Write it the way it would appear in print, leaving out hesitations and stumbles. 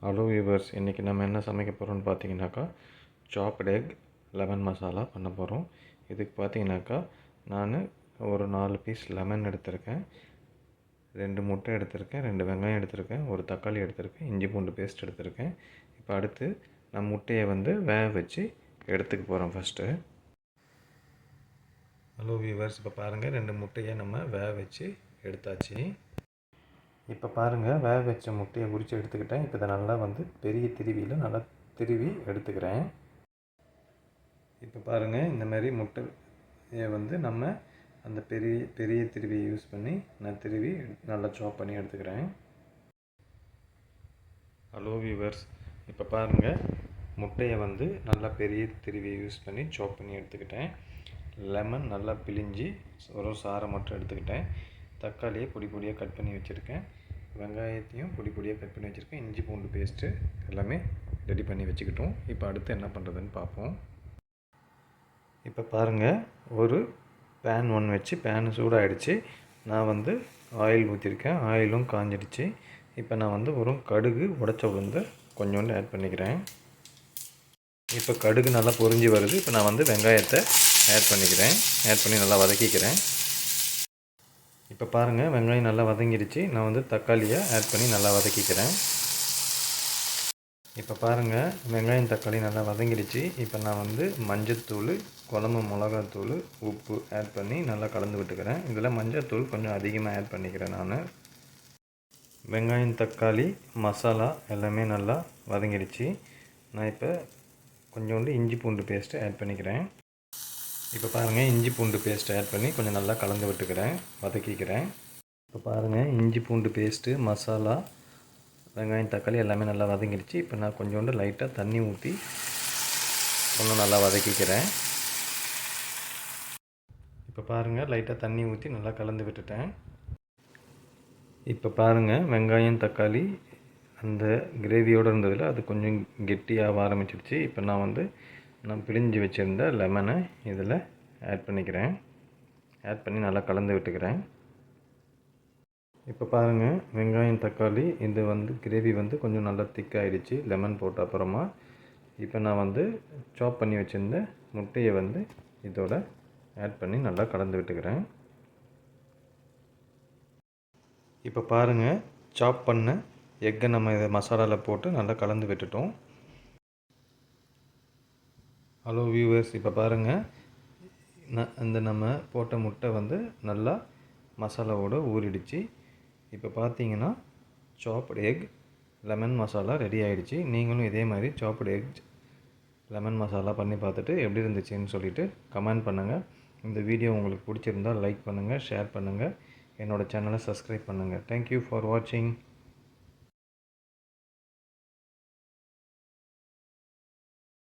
Hello viewers, இன்றைக்கி நம்ம என்ன சமைக்க போகிறோம்னு பார்த்தீங்கன்னாக்கா சாப்டு எக் லெமன் மசாலா பண்ண போகிறோம். இதுக்கு பார்த்தீங்கன்னாக்கா நான் ஒரு 4 பீஸ் லெமன் எடுத்திருக்கேன், 2 முட்டை எடுத்திருக்கேன், 2 வெங்காயம் எடுத்திருக்கேன், ஒரு தக்காளி எடுத்திருக்கேன், இஞ்சி பூண்டு பேஸ்ட் எடுத்திருக்கேன். இப்போ அடுத்து நான் முட்டையை வேக வச்சு எடுத்துக்க போகிறோம் ஃபஸ்ட்டு. ஹலோ வியூவர்ஸ், இப்போ பாருங்கள், 2 முட்டையை நம்ம வேக வச்சு எடுத்தாச்சு. இப்போ பாருங்கள், வேக வச்ச முட்டையை உரித்து எடுத்துக்கிட்டேன். இப்போ இதை நல்லா பெரிய திருவியில் நல்லா திருவி எடுத்துக்கிறேன். இப்போ பாருங்கள், இந்த மாதிரி முட்டையை நம்ம அந்த பெரிய பெரிய திருவியை யூஸ் பண்ணி நான் திருவி நல்லா சாப் பண்ணி எடுத்துக்கிறேன். ஹலோ வியூவர்ஸ், இப்போ பாருங்கள், முட்டையை நல்லா பெரிய திருவியை யூஸ் பண்ணி சாப் பண்ணி எடுத்துக்கிட்டேன். லெமன் நல்லா பிழிஞ்சி ஒரு சாறை மட்டும் எடுத்துக்கிட்டேன். தக்காளியை பொடி பொடியாக கட் பண்ணி வச்சுருக்கேன். வெங்காயத்தையும் பொடி பொடியாக கட் பண்ணி வச்சுருக்கேன். இஞ்சி பூண்டு பேஸ்ட்டு எல்லாமே ரெடி பண்ணி வச்சுக்கிட்டோம். இப்போ அடுத்து என்ன பண்ணுறதுன்னு பார்ப்போம். இப்போ பாருங்கள், ஒரு பேன் ஒன்று வச்சு பேன் சூடாகிடுச்சு. நான் ஆயில் ஊற்றிருக்கேன். ஆயிலும் காஞ்சிடுச்சு. இப்போ நான் ஒரு கடுகு உடைச்ச உளுந்து கொஞ்சோண்டு ஆட் பண்ணிக்கிறேன். இப்போ கடுகு நல்லா பொரிஞ்சு வருது. இப்போ நான் வெங்காயத்தை ஆட் பண்ணிக்கிறேன். ஆட் பண்ணி நல்லா வதக்கிக்கிறேன். இப்போ பாருங்கள், வெங்காயம் நல்லா வதங்கிடுச்சு. நான் தக்காளியை ஆட் பண்ணி நல்லா வதக்கிக்கிறேன். இப்போ பாருங்கள், வெங்காயம் தக்காளி நல்லா வதங்கிடுச்சு. இப்போ நான் மஞ்சத்தூள், குழம்பு மிளகாத்தூள், உப்பு ஆட் பண்ணி நல்லா கலந்து விட்டுக்கிறேன். இதில் மஞ்சத்தூள் கொஞ்சம் அதிகமாக ஆட் பண்ணிக்கிறேன். நான் வெங்காயம் தக்காளி மசாலா எல்லாமே நல்லா வதங்கிடுச்சு. நான் இப்போ கொஞ்சோண்டு இஞ்சி பூண்டு பேஸ்ட்டு ஆட் பண்ணிக்கிறேன். இப்போ பாருங்கள், இஞ்சி பூண்டு பேஸ்ட் ஆட் பண்ணி கொஞ்சம் நல்லா கலந்து விட்டுக்கிறேன், வதக்கிக்கிறேன். இப்போ பாருங்கள், இஞ்சி பூண்டு பேஸ்ட்டு, மசாலா, வெங்காயம் தக்காளி எல்லாமே நல்லா வதங்கிடுச்சு. இப்போ நான் கொஞ்சோண்டு லைட்டாக தண்ணி ஊற்றி கொஞ்சம் நல்லா வதக்கிக்கிறேன். இப்போ பாருங்கள், லைட்டாக தண்ணி ஊற்றி நல்லா கலந்து விட்டுட்டேன். இப்போ பாருங்கள், வெங்காயம் தக்காளி அந்த கிரேவியோடு இருந்ததில் அது கொஞ்சம் கெட்டியாக ஆரம்பிச்சிடுச்சு. இப்போ நான் பிழிஞ்சு வச்சுருந்த லெமனை இதில் ஆட் பண்ணிக்கிறேன். ஆட் பண்ணி நல்லா கலந்து விட்டுக்கிறேன். இப்போ பாருங்கள், வெங்காயம் தக்காளி இது கிரேவி கொஞ்சம் நல்லா திக்காகிடுச்சு லெமன் போட்ட அப்புறமா. இப்போ நான் சாப் பண்ணி வச்சுருந்த முட்டையை இதோட ஆட் பண்ணி நல்லா கலந்து விட்டுக்கிறேன். இப்போ பாருங்கள், சாப் பண்ண எக்கை நம்ம இதை மசாலாவில் போட்டு நல்லா கலந்து விட்டுட்டோம். ஹலோ வியூவர்ஸ், இப்போ பாருங்கள், நம்ம போட்ட முட்டை நல்லா மசாலாவோடு ஊறிடுச்சு. இப்போ பார்த்தீங்கன்னா சாப்டு எக் லெமன் மசாலா ரெடி ஆகிடுச்சு. நீங்களும் இதே மாதிரி சாப்டு எக் லெமன் மசாலா பண்ணி பார்த்துட்டு எப்படி இருந்துச்சுன்னு சொல்லிவிட்டு கமெண்ட் பண்ணுங்கள். இந்த வீடியோ உங்களுக்கு பிடிச்சிருந்தால் லைக் பண்ணுங்கள், ஷேர் பண்ணுங்கள், என்னோடய சேனலை சப்ஸ்கிரைப் பண்ணுங்கள். தேங்க்யூ ஃபார் வாட்சிங்.